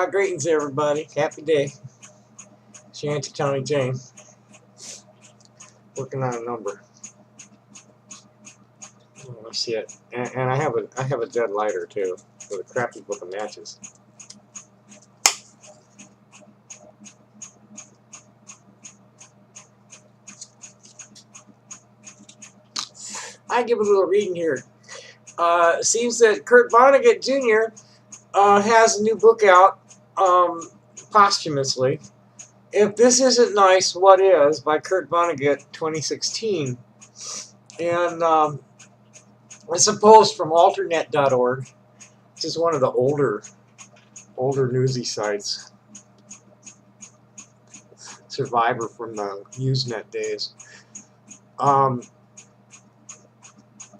Greetings, everybody. Happy day. Shanty Tony Jane. Working on a number. Oh, let's see it. And I have a dead lighter too with a crappy book of matches. I give a little reading here. It seems that Kurt Vonnegutt Jr. Has a new book out posthumously. If This Isn't Nice, What Is? By Kurt Vonnegutt, 2016. And it's a post from alternate.org, which is one of the older newsy sites. Survivor from the Usenet days.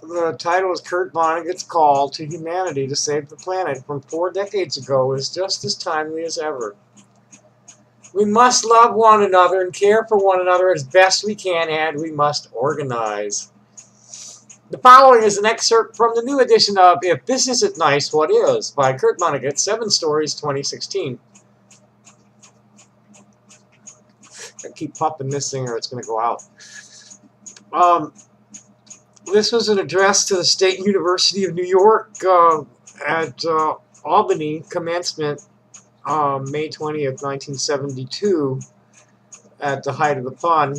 The title is Kurt Vonnegutt's Call to Humanity to Save the Planet from 4 decades ago is just as timely as ever. We must love one another and care for one another as best we can, and we must organize. The following is an excerpt from the new edition of If This Isn't Nice, What Is? By Kurt Vonnegutt, 7 Stories, 2016. I keep popping this thing or it's going to go out. This was an address to the State University of New York at Albany, commencement May 20th, 1972, at the height of the fun.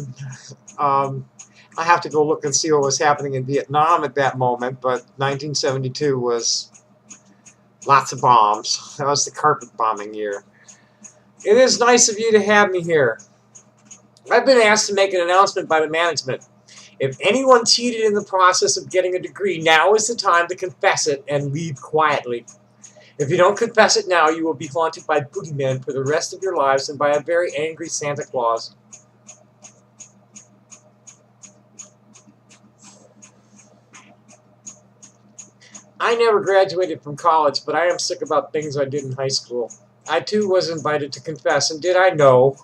I have to go look and see what was happening in Vietnam at that moment, but 1972 was lots of bombs. That was the carpet bombing year. It is nice of you to have me here. I've been asked to make an announcement by the management. If anyone cheated in the process of getting a degree, now is the time to confess it and leave quietly. If you don't confess it now, you will be haunted by boogeymen for the rest of your lives and by a very angry Santa Claus. I never graduated from college, but I am sick about things I did in high school. I too was invited to confess, and did I know?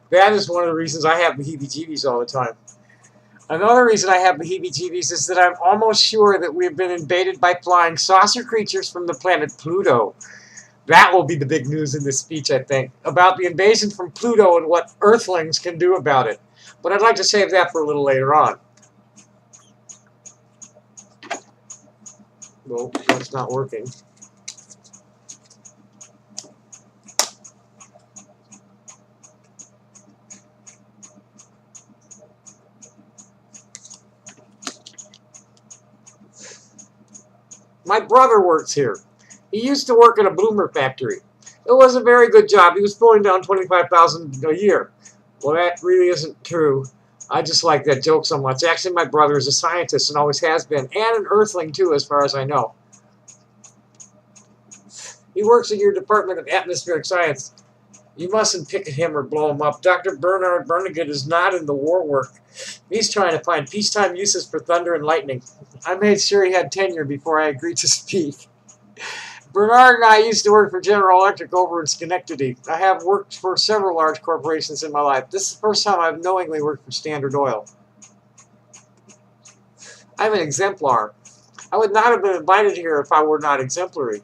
That is one of the reasons I have the heebie-jeebies all the time. Another reason I have the heebie-jeebies is that I'm almost sure that we have been invaded by flying saucer creatures from the planet Pluto. That will be the big news in this speech, I think, about the invasion from Pluto and what Earthlings can do about it. But I'd like to save that for a little later on. Well, that's not working. My brother works here. He used to work in a bloomer factory. It was a very good job. He was pulling down $25,000 a year. Well, that really isn't true. I just like that joke so much. Actually, my brother is a scientist and always has been, and an earthling too, as far as I know. He works in your Department of Atmospheric Science. You mustn't pick at him or blow him up. Dr. Bernard Vonnegutt is not in the war work. He's trying to find peacetime uses for thunder and lightning. I made sure he had tenure before I agreed to speak. Bernard and I used to work for General Electric over in Schenectady. I have worked for several large corporations in my life. This is the first time I've knowingly worked for Standard Oil. I'm an exemplar. I would not have been invited here if I were not exemplary.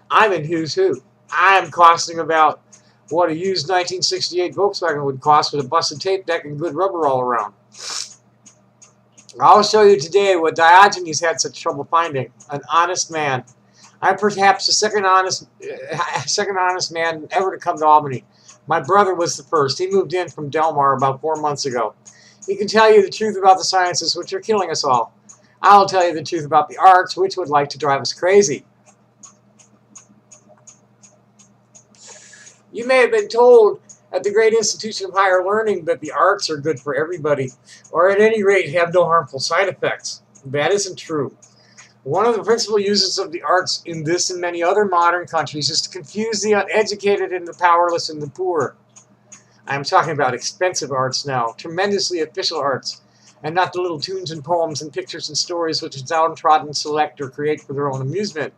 I'm in who's who. I'm costing about what a used 1968 Volkswagen would cost with a busted tape deck and good rubber all around. I'll show you today what Diogenes had such trouble finding. An honest man. I'm perhaps the second honest man ever to come to Albany. My brother was the first. He moved in from Delmar about 4 months ago. He can tell you the truth about the sciences, which are killing us all. I'll tell you the truth about the arts, which would like to drive us crazy. You may have been told at the great institution of higher learning that the arts are good for everybody, or at any rate have no harmful side effects. That isn't true. One of the principal uses of the arts in this and many other modern countries is to confuse the uneducated and the powerless and the poor. I'm talking about expensive arts now, tremendously official arts, and not the little tunes and poems and pictures and stories which downtrodden select or create for their own amusement.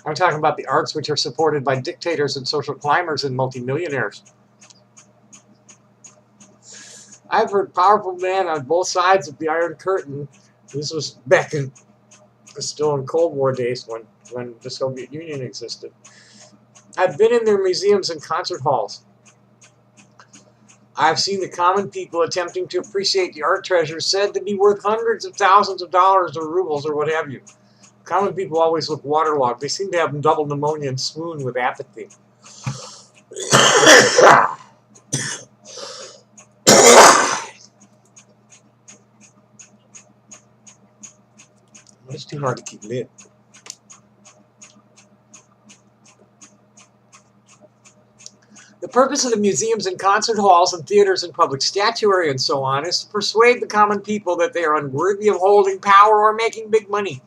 I'm talking about the arts which are supported by dictators and social climbers and multimillionaires. I've heard powerful men on both sides of the Iron Curtain. This was back in, still in Cold War days when the Soviet Union existed. I've been in their museums and concert halls. I've seen the common people attempting to appreciate the art treasures said to be worth hundreds of thousands of dollars or rubles or what have you. Common people always look waterlogged. They seem to have double pneumonia and swoon with apathy. It's too hard to keep lit. The purpose of the museums and concert halls and theaters and public statuary and so on is to persuade the common people that they are unworthy of holding power or making big money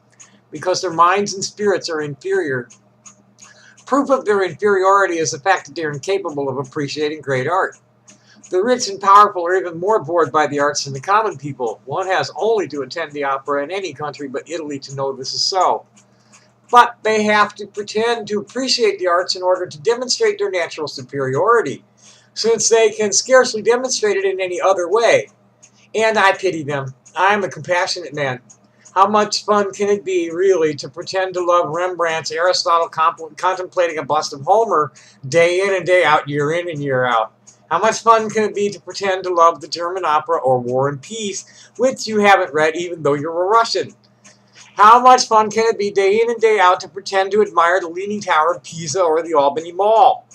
because their minds and spirits are inferior. Proof of their inferiority is the fact that they are incapable of appreciating great art. The rich and powerful are even more bored by the arts than the common people. One has only to attend the opera in any country but Italy to know this is so. But they have to pretend to appreciate the arts in order to demonstrate their natural superiority, since they can scarcely demonstrate it in any other way. And I pity them. I am a compassionate man. How much fun can it be, really, to pretend to love Rembrandt's Aristotle contemplating a bust of Homer day in and day out, year in and year out? How much fun can it be to pretend to love the German opera or War and Peace, which you haven't read even though you're a Russian? How much fun can it be day in and day out to pretend to admire the Leaning Tower of Pisa or the Albany Mall?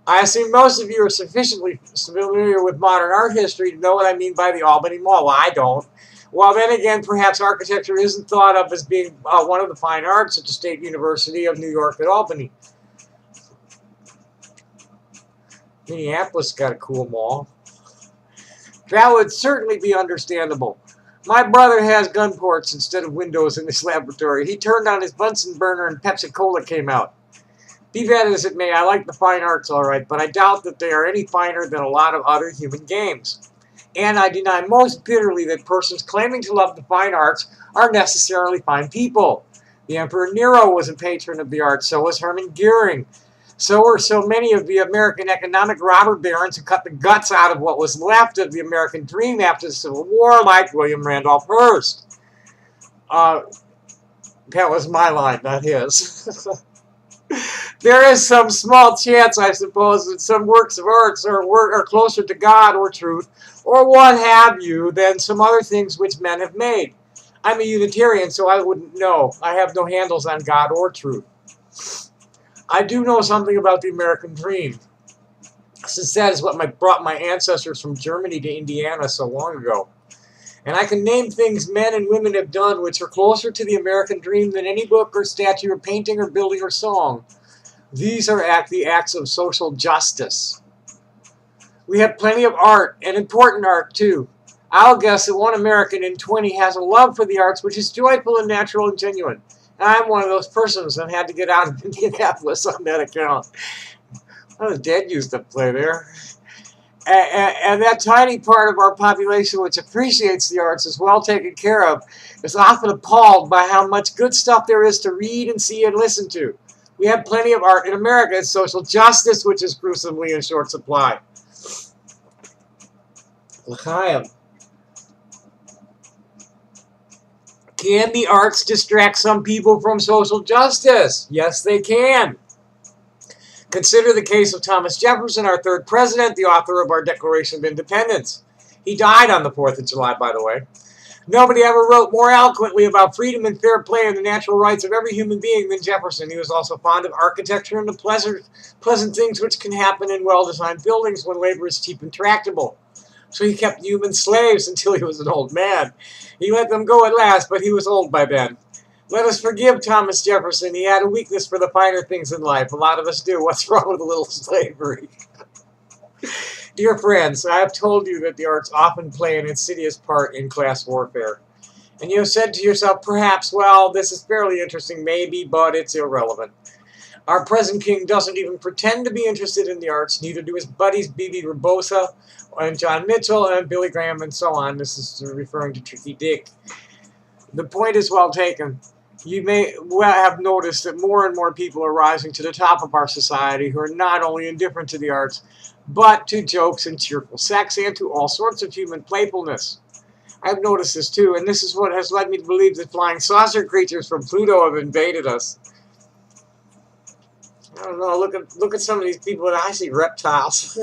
I assume most of you are sufficiently familiar with modern art history to know what I mean by the Albany Mall. Well, I don't. Well, then again, perhaps architecture isn't thought of as being one of the fine arts at the State University of New York at Albany. Minneapolis got a cool mall. That would certainly be understandable. My brother has gun ports instead of windows in his laboratory. He turned on his Bunsen burner and Pepsi-Cola came out. Be that as it may, I like the fine arts all right, but I doubt that they are any finer than a lot of other human games. And I deny most bitterly that persons claiming to love the fine arts are necessarily fine people. The Emperor Nero was a patron of the arts, so was Hermann Goering. So were so many of the American economic robber barons who cut the guts out of what was left of the American dream after the Civil War, like William Randolph Hearst. That was my line, not his. There is some small chance, I suppose, that some works of arts are closer to God or truth, or what have you, than some other things which men have made. I'm a Unitarian, so I wouldn't know. I have no handles on God or truth. I do know something about the American dream, since that is what brought my ancestors from Germany to Indiana so long ago. And I can name things men and women have done which are closer to the American dream than any book or statue or painting or building or song. These are the acts of social justice. We have plenty of art, and important art too. I'll guess that 1 American in 20 has a love for the arts which is joyful and natural and genuine. And I'm one of those persons and had to get out of Indianapolis on that account. Well, Dad used to play there. And that tiny part of our population which appreciates the arts is well taken care of is often appalled by how much good stuff there is to read and see and listen to. We have plenty of art in America. It's social justice which is gruesomely in short supply. L'chaim. Can the arts distract some people from social justice? Yes, they can. Consider the case of Thomas Jefferson, our 3rd president, the author of our Declaration of Independence. He died on the 4th of July, by the way. Nobody ever wrote more eloquently about freedom and fair play and the natural rights of every human being than Jefferson. He was also fond of architecture and the pleasant things which can happen in well-designed buildings when labor is cheap and tractable. So he kept human slaves until he was an old man. He let them go at last, but he was old by then. Let us forgive Thomas Jefferson. He had a weakness for the finer things in life. A lot of us do. What's wrong with a little slavery? Dear friends, I have told you that the arts often play an insidious part in class warfare. And you have said to yourself, perhaps, well, this is fairly interesting, maybe, but it's irrelevant. Our present king doesn't even pretend to be interested in the arts, neither do his buddies B.B. Rebosa and John Mitchell and Billy Graham and so on. This is referring to Tricky Dick. The point is well taken. You may well have noticed that more and more people are rising to the top of our society who are not only indifferent to the arts, but to jokes and cheerful sex and to all sorts of human playfulness. I've noticed this too, and this is what has led me to believe that flying saucer creatures from Pluto have invaded us. I don't know. Look at some of these people, and I see reptiles.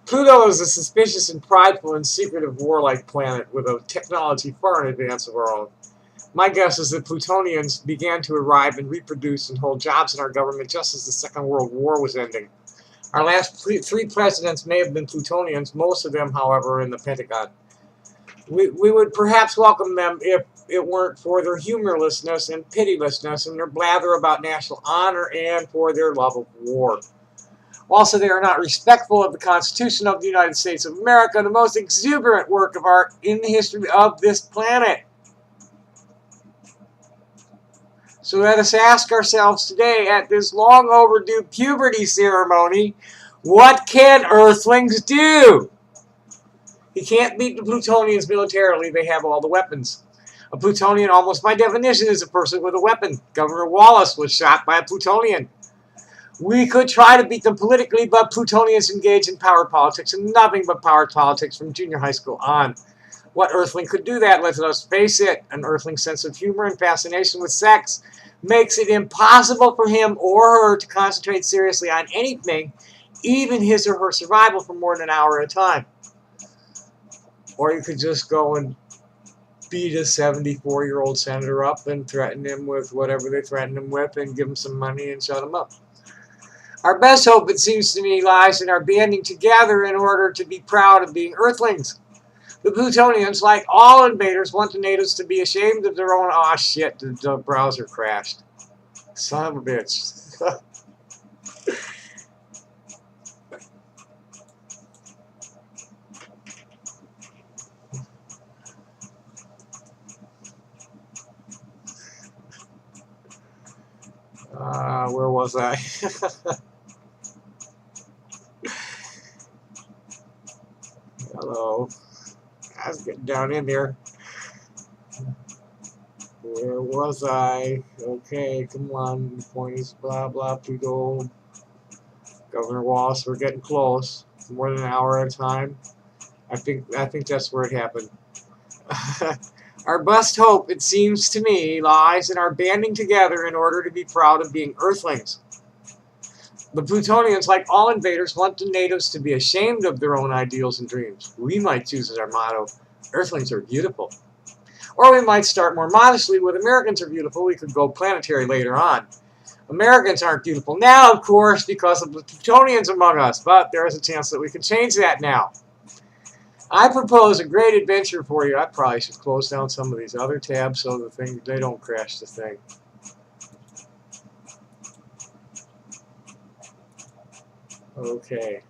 Pluto is a suspicious and prideful and secretive warlike planet with a technology far in advance of our own. My guess is that Plutonians began to arrive and reproduce and hold jobs in our government just as the Second World War was ending. Our last three presidents may have been Plutonians, most of them, however, are in the Pentagon. We would perhaps welcome them if it weren't for their humorlessness and pitilessness and their blather about national honor and for their love of war. Also, they are not respectful of the Constitution of the United States of America, the most exuberant work of art in the history of this planet. So let us ask ourselves today at this long overdue puberty ceremony, what can Earthlings do? He can't beat the Plutonians militarily. They have all the weapons. A Plutonian, almost by definition, is a person with a weapon. Governor Wallace was shot by a Plutonian. We could try to beat them politically, but Plutonians engage in power politics and nothing but power politics from junior high school on. What Earthling could do that? Let us face it. An Earthling's sense of humor and fascination with sex makes it impossible for him or her to concentrate seriously on anything, even his or her survival, for more than an hour at a time. Or you could just go and beat a 74-year-old senator up and threaten him with whatever they threaten him with and give him some money and shut him up. Our best hope, it seems to me, lies in our banding together in order to be proud of being Earthlings. The Plutonians, like all invaders, want the natives to be ashamed of their own... Aw, shit, the browser crashed. Son of a bitch. Where was I? Hello. I was getting down in there. Where was I? Okay, come on. Points, blah, blah, Pluto. Governor Wallace, we're getting close. More than an hour at a time. I think that's where it happened. Our best hope, it seems to me, lies in our banding together in order to be proud of being Earthlings. The Plutonians, like all invaders, want the natives to be ashamed of their own ideals and dreams. We might choose as our motto, Earthlings are beautiful. Or we might start more modestly with Americans are beautiful. We could go planetary later on. Americans aren't beautiful now, of course, because of the Plutonians among us, but there is a chance that we can change that now. I propose a great adventure for you. I probably should close down some of these other tabs so they don't crash the thing. Okay.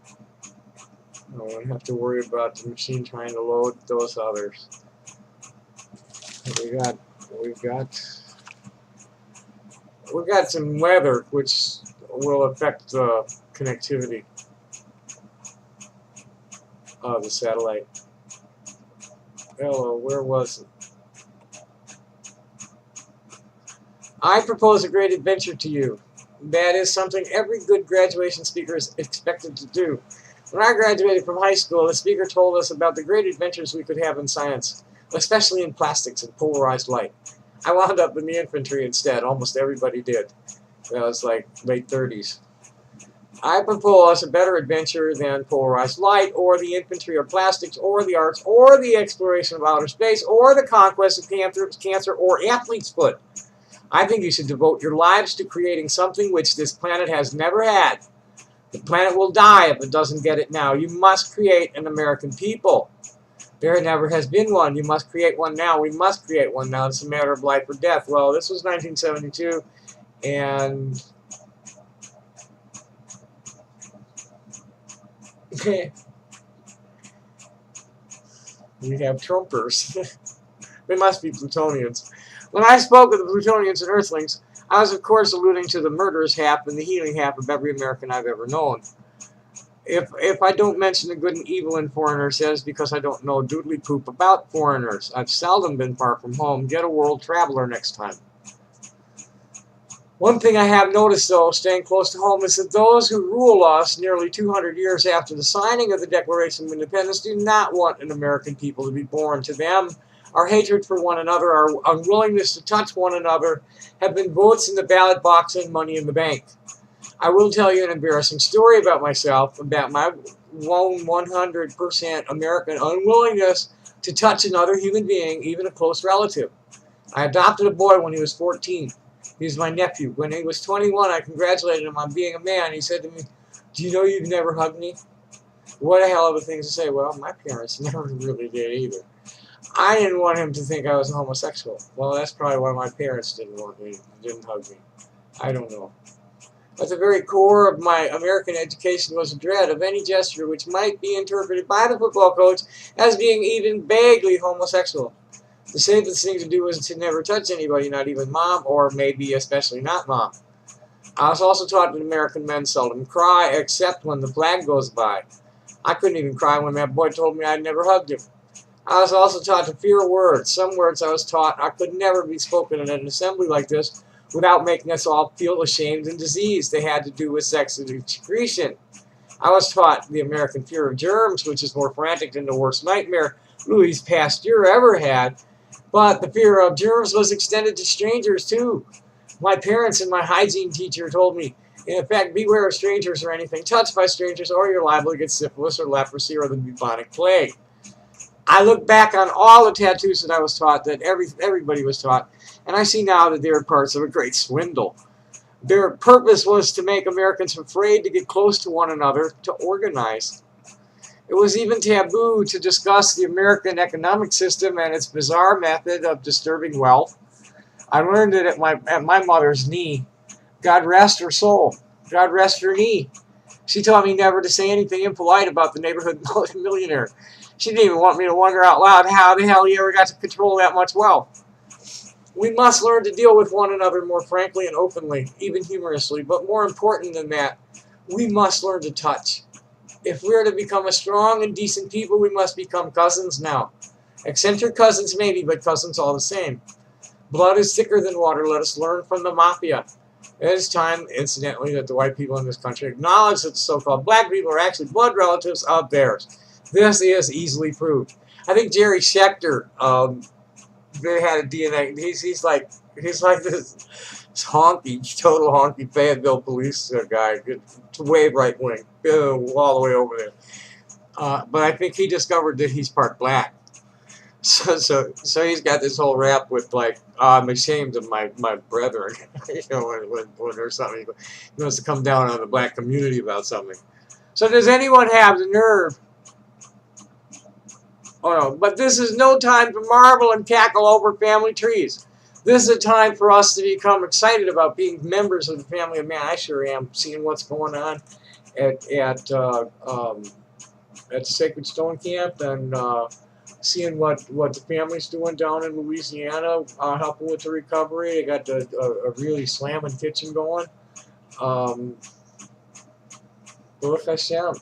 I don't have to worry about the machine trying to load those others. We've got some weather which will affect the connectivity of the satellite. Hello, where was it? I propose a great adventure to you. That is something every good graduation speaker is expected to do. When I graduated from high school, the speaker told us about the great adventures we could have in science, especially in plastics and polarized light. I wound up in the infantry instead. Almost everybody did. That was like late 30s. I propose a better adventure than polarized light, or the infantry, or plastics, or the arts, or the exploration of outer space, or the conquest of cancer, or athlete's foot. I think you should devote your lives to creating something which this planet has never had. The planet will die if it doesn't get it now. You must create an American people. There never has been one. You must create one now. We must create one now. It's a matter of life or death. Well, this was 1972, and we have Trumpers. They must be Plutonians. When I spoke of the Plutonians and Earthlings, I was, of course, alluding to the murderous half and the healing half of every American I've ever known. If I don't mention the good and evil in foreigners, that is because I don't know doodly poop about foreigners. I've seldom been far from home. Get a world traveler next time. One thing I have noticed, though, staying close to home, is that those who rule us nearly 200 years after the signing of the Declaration of Independence do not want an American people to be born. To them, Our hatred for one another, our unwillingness to touch one another, have been votes in the ballot box and money in the bank. I will tell you an embarrassing story about myself, about my own 100% American unwillingness to touch another human being, even a close relative. I adopted a boy when he was 14. He was my nephew. When he was 21, I congratulated him on being a man. He said to me, "Do you know you've never hugged me?" What a hell of a thing to say. Well, my parents never really did either. I didn't want him to think I was a homosexual. Well, that's probably why my parents didn't hug me. I don't know. At the very core of my American education was a dread of any gesture which might be interpreted by the football coach as being even vaguely homosexual. The safest thing to do was to never touch anybody, not even mom, or maybe especially not mom. I was also taught that American men seldom cry except when the flag goes by. I couldn't even cry when that boy told me I'd never hugged him. I was also taught to fear words. Some words I was taught I could never be spoken in an assembly like this without making us all feel ashamed and diseased. They had to do with sex and excretion. I was taught the American fear of germs, which is more frantic than the worst nightmare Louis Pasteur ever had. But the fear of germs was extended to strangers, too. My parents and my hygiene teacher told me, in effect, beware of strangers or anything touched by strangers, or you're liable to get syphilis or leprosy or the bubonic plague. I look back on all the tattoos that I was taught, that everybody was taught, and I see now that they were parts of a great swindle. Their purpose was to make Americans afraid to get close to one another, to organize. It was even taboo to discuss the American economic system and its bizarre method of disturbing wealth. I learned it at my mother's knee. God rest her soul. God rest her knee. She taught me never to say anything impolite about the neighborhood millionaire. She didn't even want me to wonder out loud how the hell he ever got to control that much wealth. We must learn to deal with one another more frankly and openly, even humorously. But more important than that, we must learn to touch. If we are to become a strong and decent people, we must become cousins now. Eccentric cousins maybe, but cousins all the same. Blood is thicker than water. Let us learn from the mafia. It is time, incidentally, that the white people in this country acknowledge that the so-called black people are actually blood relatives of theirs. This is easily proved. I think Jerry Schechter, they had a DNA. He's like this honky, total honky Fayetteville police guy, way right wing, all the way over there. But I think he discovered that he's part black. So he's got this whole rap with like, I'm ashamed of my brethren, when there's something, he wants to come down on the black community about something. So does anyone have the nerve? Oh no, but this is no time to marvel and cackle over family trees. This is a time for us to become excited about being members of the family of man. I sure am, seeing what's going on at Sacred Stone Camp, and seeing what the family's doing down in Louisiana, helping with the recovery. They got a really slamming kitchen going. Baruch Hashem.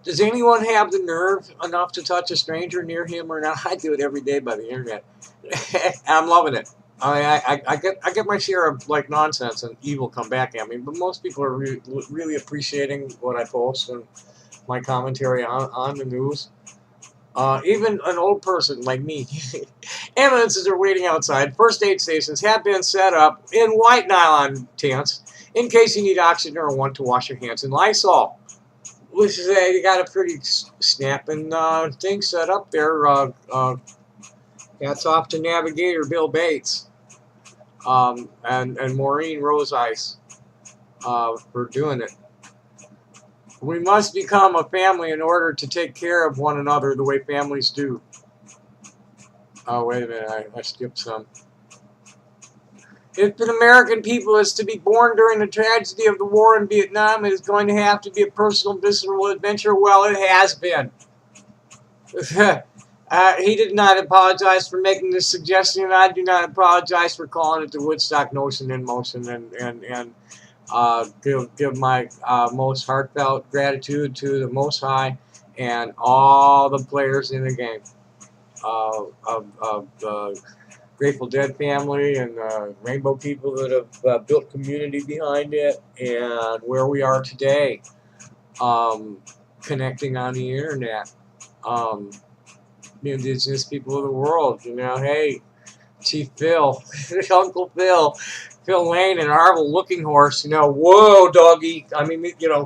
Does anyone have the nerve enough to touch a stranger near him or not? I do it every day by the internet. I'm loving it. I get my share of like nonsense and evil come back at me, but most people are really appreciating what I post and my commentary on the news. Even an old person like me. Ambulances are waiting outside. First aid stations have been set up in white nylon tents in case you need oxygen or want to wash your hands in Lysol. Which is, you got a pretty snapping thing set up there. Hats off to Navigator Bill Bates and Maureen Roseice for doing it. We must become a family in order to take care of one another the way families do. Oh, wait a minute, I skipped some. If an American people is to be born during the tragedy of the war in Vietnam, it is going to have to be a personal, visceral adventure. Well, it has been. He did not apologize for making this suggestion, and I do not apologize for calling it the Woodstock Notion in motion, and give my most heartfelt gratitude to the Most High and all the players in the game of the Grateful Dead family and Rainbow people that have built community behind it, and where we are today. connecting on the internet. The indigenous people of the world, hey, Chief Phil, Uncle Phil Lane, and Harville Looking Horse, whoa, doggy. I mean,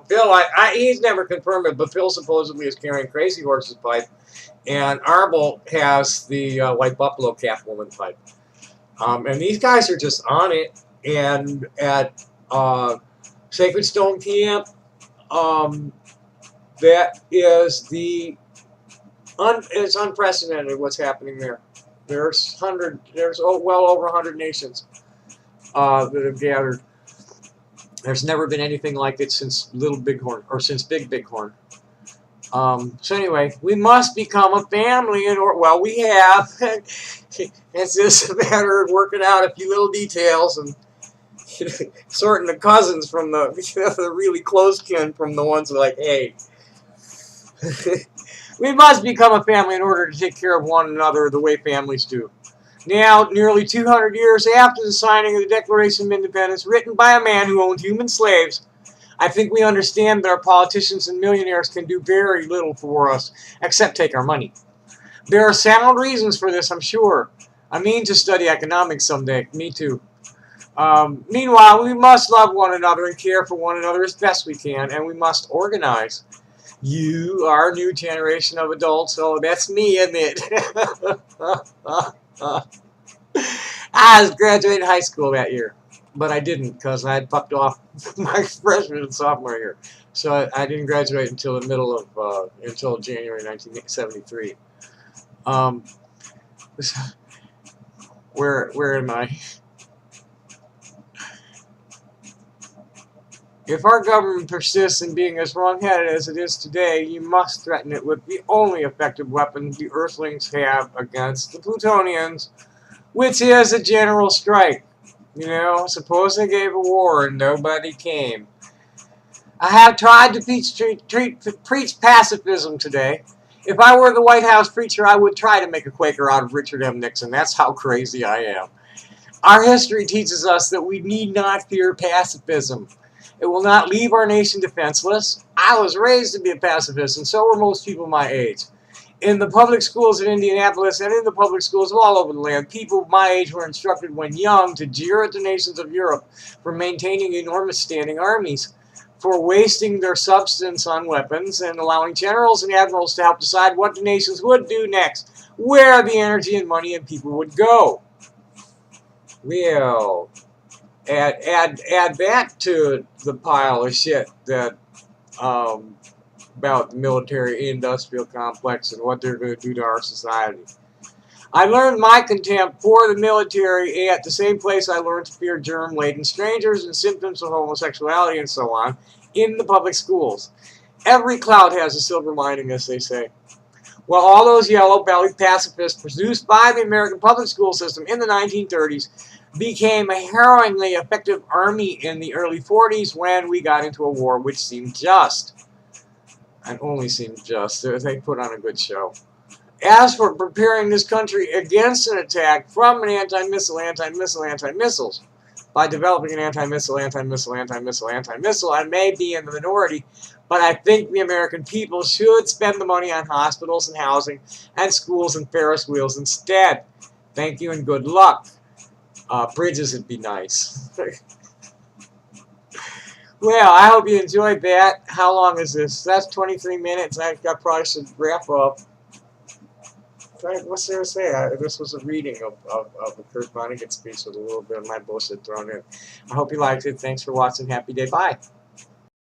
Phil, he's never confirmed it, but Phil supposedly is carrying Crazy Horse's pipe, and Arbel has the White Buffalo Calf Woman pipe. And these guys are just on it. And at Sacred Stone Camp, that is it's unprecedented what's happening there. There's well over 100 nations that have gathered. There's never been anything like it since Little Bighorn, or since Big Bighorn. So anyway, we must become a family, well, we have. It's just a matter of working out a few little details and sorting the cousins from the really close kin from the ones that are like, hey. We must become a family in order to take care of one another the way families do. Now, nearly 200 years after the signing of the Declaration of Independence, written by a man who owned human slaves, I think we understand that our politicians and millionaires can do very little for us, except take our money. There are sound reasons for this, I'm sure. I mean to study economics someday. Me too. Meanwhile, we must love one another and care for one another as best we can, and we must organize. You are a new generation of adults, so that's me, isn't it? I was graduating high school that year, but I didn't because I had fucked off my freshman and sophomore year. So I didn't graduate until until January 1973. Where am I? If our government persists in being as wrong-headed as it is today, you must threaten it with the only effective weapon the Earthlings have against the Plutonians, which is a general strike. Suppose they gave a war and nobody came. I have tried to preach pacifism today. If I were the White House preacher, I would try to make a Quaker out of Richard M. Nixon. That's how crazy I am. Our history teaches us that we need not fear pacifism. It will not leave our nation defenseless. I was raised to be a pacifist, and so were most people my age. In the public schools in Indianapolis and in the public schools all over the land, people my age were instructed when young to jeer at the nations of Europe for maintaining enormous standing armies, for wasting their substance on weapons, and allowing generals and admirals to help decide what the nations would do next, where the energy and money and people would go. Well, add that to the pile of shit that about the military-industrial complex and what they're going to do to our society. I learned my contempt for the military at the same place I learned to fear germ-laden strangers and symptoms of homosexuality and so on in the public schools. Every cloud has a silver lining, as they say. Well, all those yellow-bellied pacifists produced by the American public school system in the 1930s became a harrowingly effective army in the early 40s when we got into a war which seemed just. And only seemed just. They put on a good show. As for preparing this country against an attack from an anti-missiles, by developing an anti-missile, I may be in the minority, but I think the American people should spend the money on hospitals and housing and schools and Ferris wheels instead. Thank you and good luck. Bridges would be nice. Well, I hope you enjoyed that. How long is this? That's 23 minutes. I probably should wrap up. What's there to say? This was a reading of the Kurt Vonnegutt speech with a little bit of my bullshit thrown in. I hope you liked it. Thanks for watching. Happy day. Bye.